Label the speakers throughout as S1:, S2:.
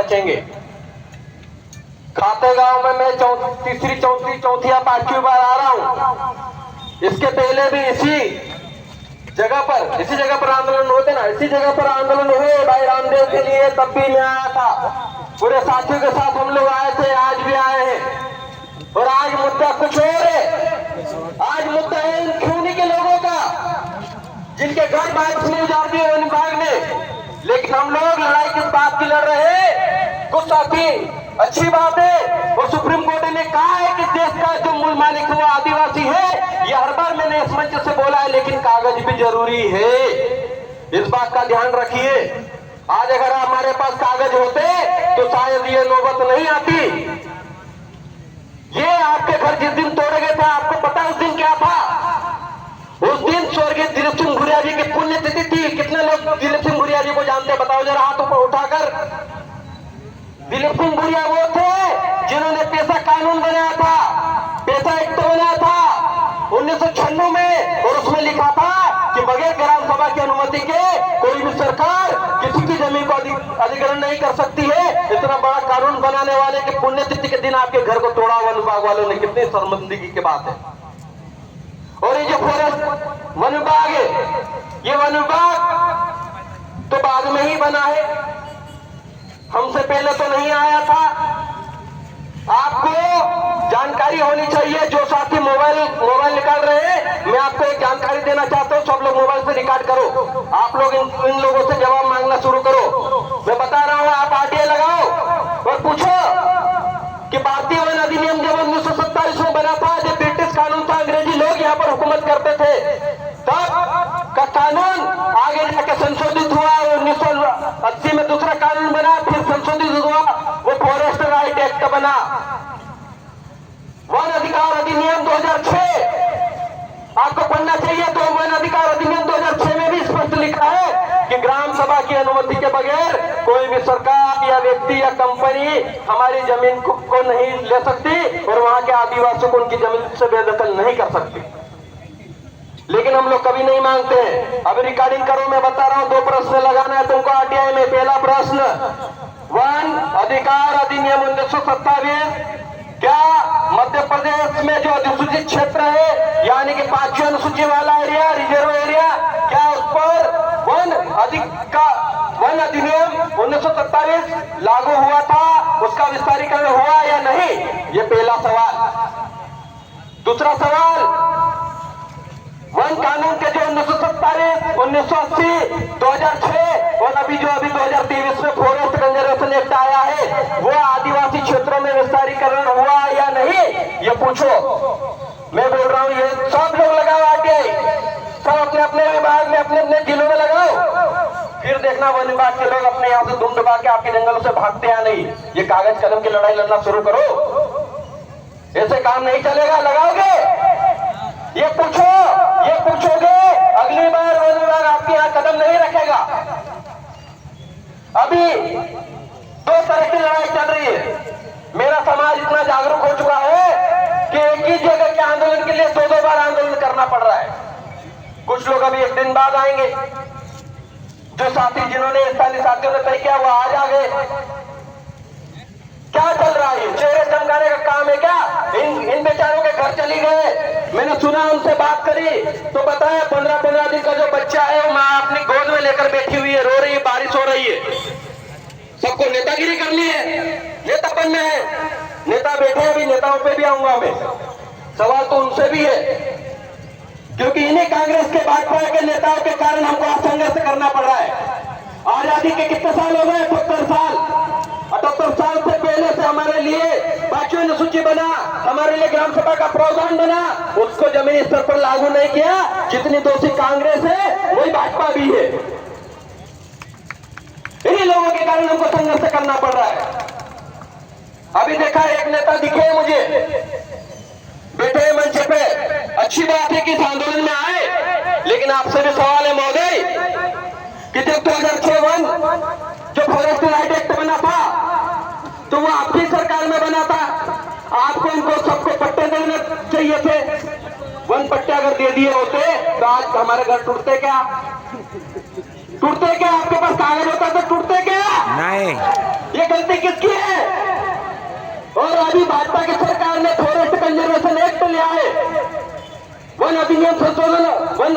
S1: बचेंगे। खाते गांव में मैं तीसरी चौथी या पांचवी बार आ रहा हूं। इसके पहले भी इसी जगह पर आंदोलन होते ना, इसी जगह पर आंदोलन हुए भाई रामदेव के लिए, तब भी मैं आया था। पूरे साथियों के साथ हम लोग आए थे, आज भी आए हैं। और आज मुद्दा कुछ और है। आज मुद्दा है इन खूनी के लोगों का, जिनके घर बाइक में उजाड़ दिए वन विभाग ने। लेकिन हम लोग लड़ाई किस बात की लड़ रहे हैं? कुछ साथी अच्छी बात है, और सुप्रीम कोर्ट ने कहा है कि देश का जो मूल मालिक है वो आदिवासी है। ये हर बार मैंने इस मंच से बोला है, लेकिन कागज भी जरूरी है, इस बात का ध्यान रखिए। आज अगर हमारे पास कागज होते तो शायद ये नौबत नहीं आती। ये आपके घर जिस दिन तोड़े गए थे, आपको पता उस दिन क्या था? उस दिन स्वर्गीय दिलीप सिंह भुरिया जी की पुण्यतिथि थी। कितने लोग दिलीप सिंह भुरिया जी को जानते हैं? बताओ जरा हाथ ऊपर उठाकर। दिलीप सिंह भुरिया वो थे जिन्होंने पैसा कानून बनाया था, पैसा एक्ट बनाया था 1996 में, और उसमें लिखा था कि बगैर ग्राम सभा की अनुमति के कोई भी सरकार किसी की जमीन को अधिग्रहण नहीं कर सकती है। इतना बड़ा कानून बनाने वाले की पुण्यतिथि के दिन आपके घर को तोड़ा वन विभाग वालों ने, कितनी शर्मिंदगी की बात है। और ये जो फॉरेस्ट वन विभाग है, ये वन विभाग तो बाद में ही बना है, हमसे पहले तो नहीं आया था। आपको जानकारी होनी चाहिए। जो साथी मोबाइल निकाल रहे हैं, मैं आपको एक जानकारी देना चाहता हूं। सब लोग मोबाइल से रिकॉर्ड करो। आप लोग इन लोगों से जवाब मांगना शुरू करो। मैं बता रहा हूं, आप आरटीआई लगाओ और पूछो कि भारतीय वन अधिनियम जब 1947 में बना था, जब ब्रिटिश कानून था, अंग्रेजी लोग यहाँ पर हुकूमत करते थे, तब का कानून आगे जाकर संशोधित हुआ। 1980 में दूसरा कानून बना, फिर संशोधित हुआ, वो फॉरेस्ट राइट एक्ट बना। वन अधिकार अधिनियम 2006 आपको पढ़ना चाहिए। तो वन अधिकार अधिनियम 2006 में भी स्पष्ट लिखा है कि ग्राम सभा की अनुमति के बगैर कोई भी सरकार या व्यक्ति या कंपनी हमारी जमीन को नहीं ले सकती, और वहां के आदिवासियों को उनकी जमीन से बेदखल नहीं कर सकती। लेकिन हम लोग कभी नहीं मांगते हैं। अभी रिकॉर्डिंग करो, मैं बता रहा हूं। 2 प्रश्न लगाना है तुमको आरटीआई में। पहला प्रश्न, वन अधिकार अधिनियम 1927 क्या मध्य प्रदेश में जो अधिसूचित क्षेत्र है, यानी कि 5वीं अनुसूची वाला एरिया, रिजर्व एरिया, क्या उस पर वन अधिनियम 1927 लागू हुआ था? उसका विस्तारीकरण हुआ या नहीं? ये पहला सवाल। दूसरा सवाल, वन कानून के जो 1947, 1980, 2006 और अभी 2023 में फॉरेस्ट कंजर्वेशन एक्ट आया है, वो आदिवासी क्षेत्रों में विस्तारीकरण हुआ या नहीं? ये पूछो। मैं बोल रहा हूं, ये सब लोग लगाओ आरटीआई, सब अपने अपने विभाग में, अपने अपने जिलों में लगाओ। फिर देखना वन विभाग के लोग अपने यहाँ से धुम दबा के आपके जंगलों से भागते या नहीं। ये कागज कलम की लड़ाई लड़ना शुरू करो, ऐसे काम नहीं चलेगा। लगाओगे? ये पूछोगे, अगली बार वन विभाग आपके यहाँ कदम नहीं रखेगा। अभी 2 तरह की लड़ाई चल रही है। मेरा समाज इतना जागरूक हो चुका है कि एक ही जगह के आंदोलन के लिए 2-2 बार आंदोलन करना पड़ रहा है। कुछ लोग अभी 1 दिन बाद आएंगे। जो साथी जिन्होंने स्थानीय साथियों ने तय किया वो आज आ गए। क्या चल रहा है? चेहरे चमकाने का काम है क्या? इन बेचारों के घर चली गए। मैंने सुना, उनसे बात करी तो बताया 15-15 दिन का जो बच्चा है वो माँ अपनी गोद में लेकर बैठी हुई है, रो रही है, बारिश हो रही है। सबको नेतागिरी करनी है, नेता बनना है। नेता बैठे हैं, अभी नेताओं पे भी आऊंगा मैं। सवाल तो उनसे भी है, क्योंकि इन्हीं कांग्रेस के भाजपा के नेताओं के कारण हमको आज संघर्ष करना पड़ रहा है। आजादी के कितने साल हो गए? 78 साल। 78 साल से पहले से हमारे लिए 5वीं अनुसूची बना, हमारे लिए ग्राम सभा का प्रावधान बना, उसको जमीनी स्तर पर लागू नहीं किया। जितनी दोषी कांग्रेस है वही भाजपा भी है। इन्हीं लोगों के कारण हमको संघर्ष करना पड़ रहा है। अभी देखा, एक नेता दिखे मुझे बैठे मंच पे। अच्छी बात है कि इस आंदोलन में आए, लेकिन आपसे भी सवाल है महोदय कि जब 2006 जो फॉरेस्ट राइट एक्ट बना था तो वो आपकी सरकार में बना था। आपको इनको सबको पट्टे देने चाहिए थे। वन पट्टे अगर दे दिए होते तो आज हमारे घर टूटते क्या? आपके पास कागज होता तो टूटते क्या?
S2: नहीं।
S1: ये गलती किसकी है? और अभी भाजपा की सरकार ने फॉरेस्ट कंजर्वेशन एक्ट लिया है, वन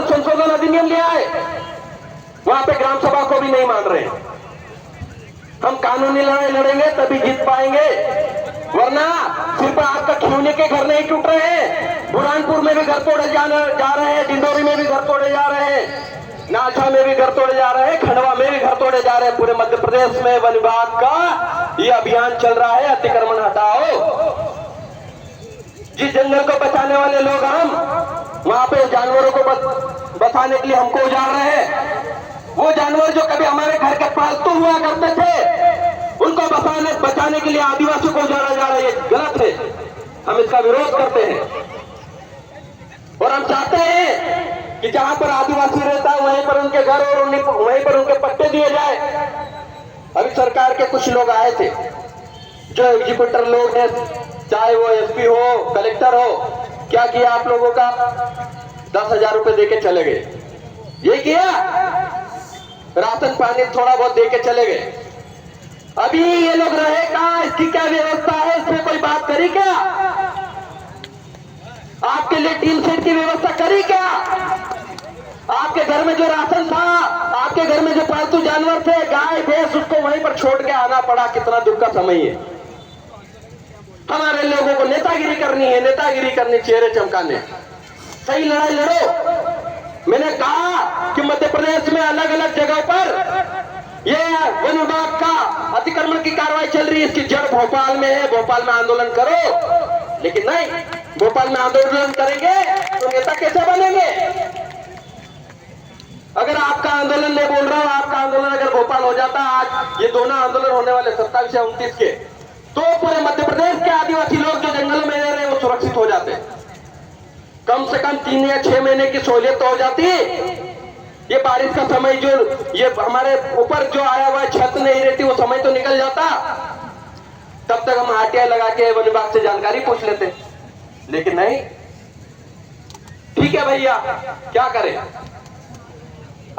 S1: संशोधन अधिनियम लिया है, वहां पे ग्राम सभा को भी नहीं मान रहे। हम कानूनी लड़ाई लड़ेंगे तभी जीत पाएंगे, वरना सिर्फ आपका खिलौने के घर नहीं टूट रहे हैं, बुरहानपुर में भी घर तोड़े जा रहे हैं, डिंडोरी में भी घर तोड़े जा रहे हैं, नाचा में भी घर तोड़े जा रहे हैं, खंडवा में भी घर तोड़े जा रहे हैं। पूरे मध्य प्रदेश में वन विभाग का ये अभियान चल रहा है, अतिक्रमण हटाओ। जिस जंगल को बचाने वाले लोग हम, वहां पे जानवरों को बचाने के लिए हमको उजाड़ रहे हैं। वो जानवर जो कभी हमारे घर के पालतू हुआ करते थे, उनको बचाने के लिए आदिवासियों को उजाड़ा जा रहा है, ये गलत है। हम इसका विरोध करते हैं और हम चाहते हैं कि जहां पर आदिवासी रहता है वहीं पर उनके घर और वहीं पर उनके पट्टे दिए जाए। अभी सरकार के कुछ लोग आए थे जो एग्जीक्यूटिव लोग हैं, चाहे वो एसपी हो, कलेक्टर हो, क्या किया आप लोगों का? 10,000 रुपए देके चले गए। ये किया, राशन पानी थोड़ा बहुत देके चले गए। अभी ये लोग रहे कहां? इसकी क्या व्यवस्था है? इसमें कोई बात करी क्या? आपके लिए टीन शेड की व्यवस्था करी क्या? आपके घर में जो राशन था, आपके घर में जो पालतू जानवर थे, गाय भैंस, उसको वहीं पर छोड़ के आना पड़ा। कितना दुख का समय है। हमारे लोगों को नेतागिरी करनी है, नेतागिरी करनी, चेहरे चमकाने। सही लड़ाई लड़ो। मैंने कहा कि मध्य प्रदेश में अलग अलग जगहों पर ये वन विभाग का अतिक्रमण की कार्रवाई चल रही है। इसकी जड़ भोपाल में है, भोपाल में आंदोलन करो। लेकिन नहीं, भोपाल में आंदोलन करेंगे तो नेता कैसे बनेंगे? अगर आपका आंदोलन नहीं बोल रहा हूं, आपका आंदोलन अगर भोपाल हो जाता, आज ये दोनों आंदोलन होने वाले 27 या 29 के, तो पूरे मध्य प्रदेश के आदिवासी लोग जो जंगलों में रह रहे हैं वो सुरक्षित हो जाते। कम से कम 3 या 6 महीने की सहूलियत तो हो जाती। ये बारिश का समय जो ये हमारे ऊपर जो आया हुआ छत नहीं रहती, वो समय तो निकल जाता। तब तक हम आरटीआई लगा के वन विभाग से जानकारी पूछ लेते, लेकिन नहीं। ठीक है भैया, क्या करें?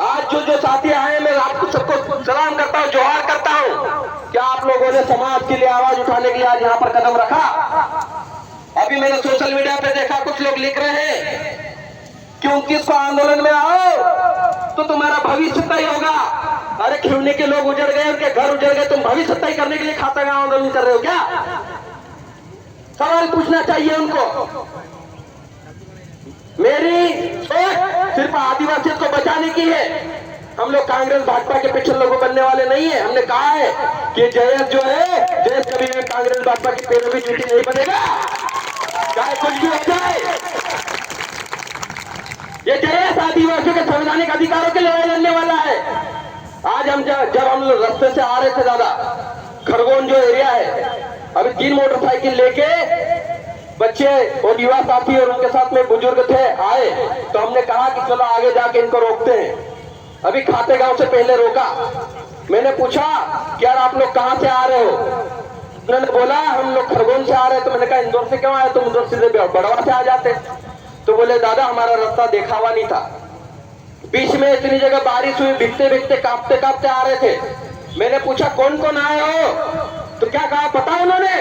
S1: आज जो साथी आए, मैं आपको सबको सलाम करता हूं, जोहार करता हूं। क्या आप लोगों ने समाज के लिए आवाज उठाने के लिए आज यहाँ पर कदम रखा? अभी मैंने सोशल मीडिया पे देखा, कुछ लोग लिख रहे हैं क्योंकि इसको आंदोलन में आओ तो तुम्हारा भविष्य तय होगा। अरे खिलौने के लोग उजड़ गए, उनके घर उजड़ गए, तुम भविष्य तय करने के लिए खाता गांव आंदोलन कर रहे हो क्या? सवाल पूछना चाहिए उनको। मेरी सोच सिर्फ आदिवासियों को बचाने की है। हम लोग कांग्रेस भाजपा के पिछले लोगों बनने वाले नहीं है। हमने कहा है कि जयेश जो है, जयेश कभी भी कांग्रेस भाजपा की पैरों की चीटी नहीं बनेगा, चाहे कुछ भी हो जाए। ये जयेश आदिवासियों के संवैधानिक अधिकारों के लड़ाई लड़ने वाला है। आज हम जब हम लोग रास्ते से आ रहे थे, दादा खरगोन जो एरिया है, अभी 3 मोटरसाइकिल लेके बच्चे और युवा साथी और उनके साथ में बुजुर्ग थे, आए तो हमने कहा कि चलो आगे जाके इनको रोकते हैं। अभी खाते गांव से पहले रोका। मैंने पूछा कि यार आप लोग कहां से आ रहे हो? उन्होंने बोला हम लोग खरगोन से आ रहे हैं। तो मैंने कहा इंदौर से क्यों आए? तुम इंदौर सीधे बड़वा से आ जाते। तो बोले दादा हमारा रास्ता देखा हुआ नहीं था, बीच में इतनी जगह बारिश हुई, भिगते भिगते कांपते कांपते आ रहे थे। मैंने पूछा कौन कौन आए हो? तो क्या कहा पता उन्होंने?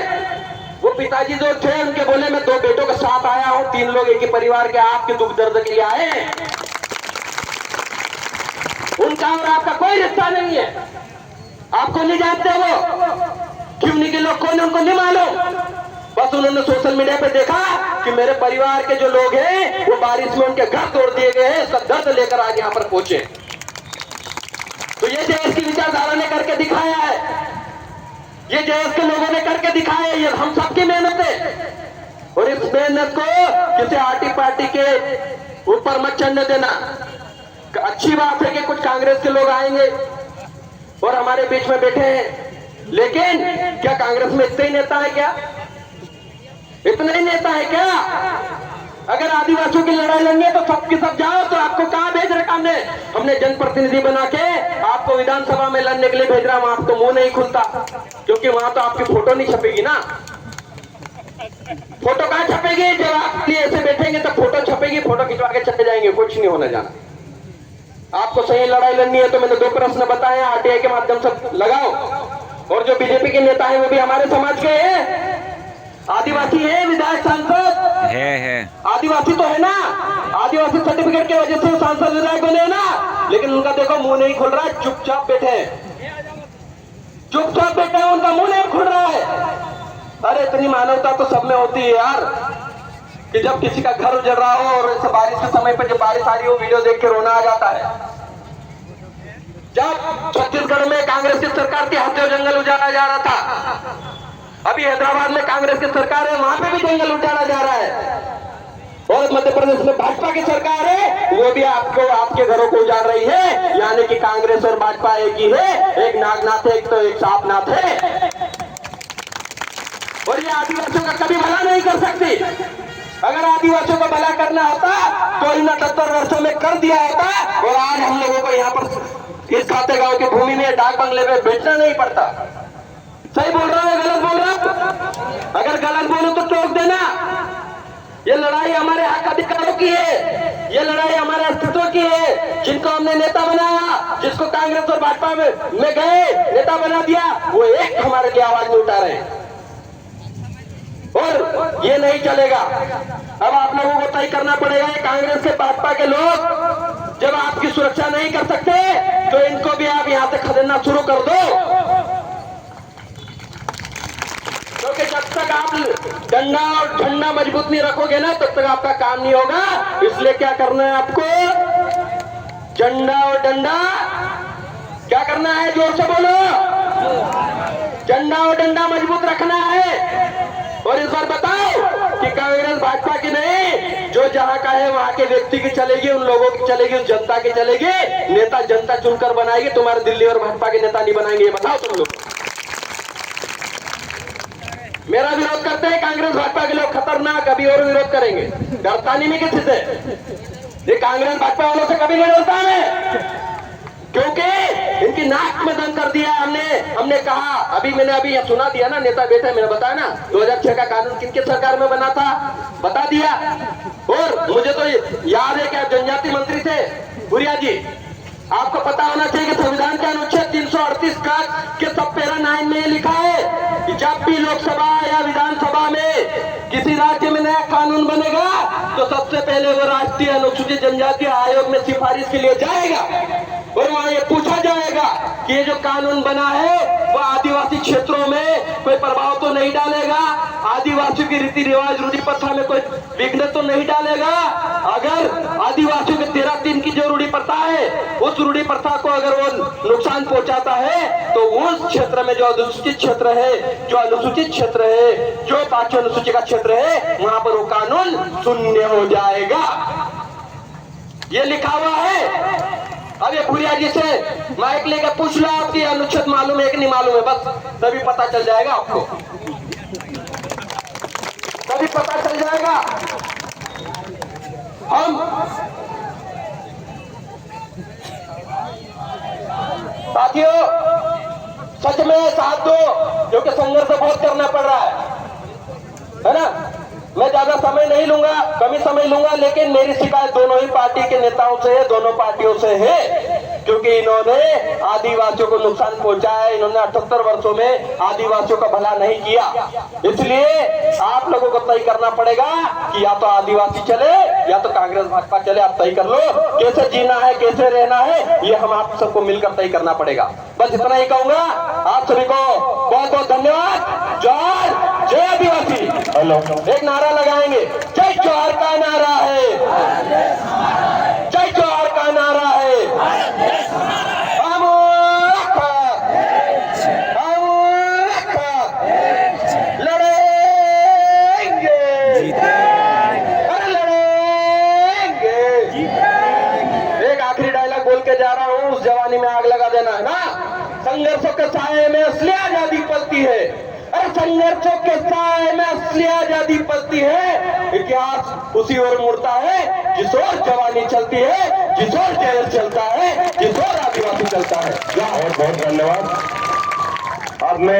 S1: वो पिताजी जो थे उनके बोले मैं 2 बेटों के साथ आया हूं, 3 लोग एक ही परिवार के, आपके दुख दर्द के लिए आए हैं। उनका और आपका कोई रिश्ता नहीं है, आपको नहीं जानते वो क्यों नहीं के लोग कौन, उनको नहीं मालूम। बस उन्होंने सोशल मीडिया पे देखा कि मेरे परिवार के जो लोग हैं वो बारिश में उनके घर तोड़ दिए गए हैं, इसका दर्द लेकर आज यहाँ पर पहुंचे। तो ये देश की विचारधारा ने करके दिखाया है, ये देश के लोगों ने करके दिखाया है। ये हम सबकी मेहनत है और इस मेहनत को किसी आर्टी पार्टी के ऊपर मत चढ़ने देना। अच्छी बात है कि कुछ कांग्रेस के लोग आएंगे और हमारे बीच में बैठे हैं, लेकिन क्या कांग्रेस में इतने ही नेता है? क्या इतना ही नेता है क्या? अगर आदिवासियों की लड़ाई लड़नी तो सबके सब जाओ। तो आपको कहां भेज रखा हमने जनप्रतिनिधि बना के आपको विधानसभा में लड़ने के लिए भेज रहा हूं। आपको मुंह नहीं खुलता क्योंकि वहां तो आपकी फोटो नहीं छपेगी ना। फोटो कहां छपेगी? जब आप ऐसे बैठेंगे तो फोटो छपेगी, फोटो खिंचवा के चले जाएंगे, कुछ नहीं होने जाना। आपको सही लड़ाई लड़नी है तो मैंने 2 प्रश्न बताए, आरटीआई के माध्यम से लगाओ। और जो बीजेपी के नेता हैं वो भी हमारे समाज के हैं, आदिवासी है, विधायक सांसद
S2: है
S1: आदिवासी तो है ना, आदिवासी सर्टिफिकेट की वजह से सांसद विधायक बने ना, लेकिन उनका देखो मुंह नहीं खुल रहा है, चुपचाप बैठे हैं, उनका मुंह नहीं खुल रहा है। अरे इतनी मानवता तो सब में होती है यार, कि जब किसी का घर उजड़ रहा हो और ऐसे बारिश के समय पर जब बारिश आ रही हो, वीडियो देख के रोना आ जाता है। जब छत्तीसगढ़ में कांग्रेस की सरकार थी, हाथियों जंगल उजाड़ा जा रहा था, अभी हैदराबाद में कांग्रेस की सरकार है, वहां पे भी जंगल उजाड़ा जा रहा है, और मध्य प्रदेश में भाजपा की सरकार है, वो भी आपके घरों को उजाड़ रही है। यानी कि कांग्रेस और भाजपा एक ही है, एक नागनाथ है, एक तो एक सांपनाथ है, और ये आदिवासियों का कभी भला नहीं कर सकती। अगर आदिवासियों को भला करना होता तो इन 78 वर्षों में कर दिया होता, और आज हम लोगों को यहाँ पर इस खातेगांव की भूमि में डाक बंगले में बैठना नहीं पड़ता। सही बोल रहा है, गलत बोल रहा हूं? अगर गलत बोलो तो टोक देना। ये लड़ाई हमारे हक अधिकारों की है, ये लड़ाई हमारे अस्तित्व की है। जिनको हमने नेता बनाया, जिसको कांग्रेस और भाजपा में गए नेता बना दिया, वो एक हमारे लिए आवाज नहीं उठा रहे हैं, और ये नहीं चलेगा। अब आप लोगों को तय करना पड़ेगा, कांग्रेस के भाजपा के लोग जब आपकी सुरक्षा नहीं कर सकते तो इनको भी आप यहां से खदेड़ना शुरू कर दो, क्योंकि जब तक आप डंडा और झंडा मजबूत नहीं रखोगे ना, तब तक आपका काम नहीं होगा। इसलिए क्या करना है आपको? झंडा और डंडा क्या करना है? जोर से बोलो। झंडा और डंडा मजबूत रखना है। और इस बार बताओ कि कांग्रेस भाजपा की नहीं, जो जहां का है वहां के व्यक्ति की चलेगी, उन लोगों की चलेगी, उस जनता की चलेगी। नेता जनता चुनकर बनाएगी, तुम्हारे दिल्ली और भाजपा के नेता नहीं बनाएंगे। ये बताओ तुम लोग। मेरा विरोध करते हैं कांग्रेस भाजपा के लोग, खतरनाक, अभी और विरोध करेंगे। डरता नहीं मैं किसी से, ये कांग्रेस भाजपा वालों से कभी नहीं डरता मैं, क्योंकि इनकी नाक में दम कर दिया हमने कहा। अभी मैंने सुना दिया ना, नेता बैठे, मैंने बताया ना 2006 का कानून किनके सरकार में बना था, बता दिया। और मुझे तो याद है कि आप जनजाति मंत्री थे भूरिया जी, आपको पता होना चाहिए कि संविधान के अनुच्छेद 338 का के सब पैरा 9 में लिखा है कि जब भी लोकसभा या विधानसभा में किसी राज्य में नया कानून बनेगा तो सबसे पहले वो राष्ट्रीय अनुसूचित जनजाति आयोग में सिफारिश के लिए जाएगा, और वहां ये पूछा जाएगा कि ये जो कानून बना है वो आदिवासी क्षेत्रों में कोई प्रभाव तो नहीं डालेगा, आदिवासियों की रीति रिवाज रूढ़ी प्रथा में कोई विघ्न तो नहीं डालेगा। अगर आदिवासियों के 13-3 की जो रूढ़ी प्रथा है, उस रूढ़ी प्रथा को अगर वो नुकसान पहुंचाता है तो उस क्षेत्र में जो अनुसूचित क्षेत्र है, जो अनुसूचित क्षेत्र है, जो 5वीं अनुसूची का क्षेत्र है, वहां पर वो कानून शून्य हो जाएगा। ये लिखा हुआ है। अब ये भूरिया जी से माइक लेकर पूछ लो, आपकी अनुच्छेद मालूम है कि नहीं मालूम है, बस तभी पता चल जाएगा आपको, तभी पता चल जाएगा। हम साथियों सच में साथ दो, क्योंकि संघर्ष बहुत करना पड़ रहा है ना। मैं ज्यादा समय नहीं लूंगा, कम ही समय लूंगा, लेकिन मेरी शिकायत दोनों ही पार्टी के नेताओं से है, दोनों पार्टियों से है, क्योंकि इन्होंने आदिवासियों को नुकसान पहुंचाया। इन्होंने 78 वर्षों में आदिवासियों का भला नहीं किया। इसलिए आप लोगों को तय करना पड़ेगा कि या तो आदिवासी चले या तो कांग्रेस भाजपा चले। आप तय कर लो कैसे जीना है, कैसे रहना है, ये हम आप सबको मिलकर तय करना पड़ेगा। बस इतना ही कहूंगा। आप सभी को बहुत बहुत धन्यवाद। जय आदिवासी। हेलो, एक नारा लगाएंगे, जय जोहार का नारा है, जय जोहार का नारा है। लड़ेंगे, अरे लड़ेंगे। एक आखिरी डायलॉग बोल के जा रहा हूं, उस जवानी में आग लगा देना है ना। संघर्षों के साए में असली आजादी पलती है, अरे संघर्षों के साए में असली आजादी पलती है। इतिहास उसी ओर मुड़ता है जिस ओर जवानी चलती है, जिस ओर जहर चलता है, जिस ओर आदिवासी चलता है। बहुत बहुत धन्यवाद। आपने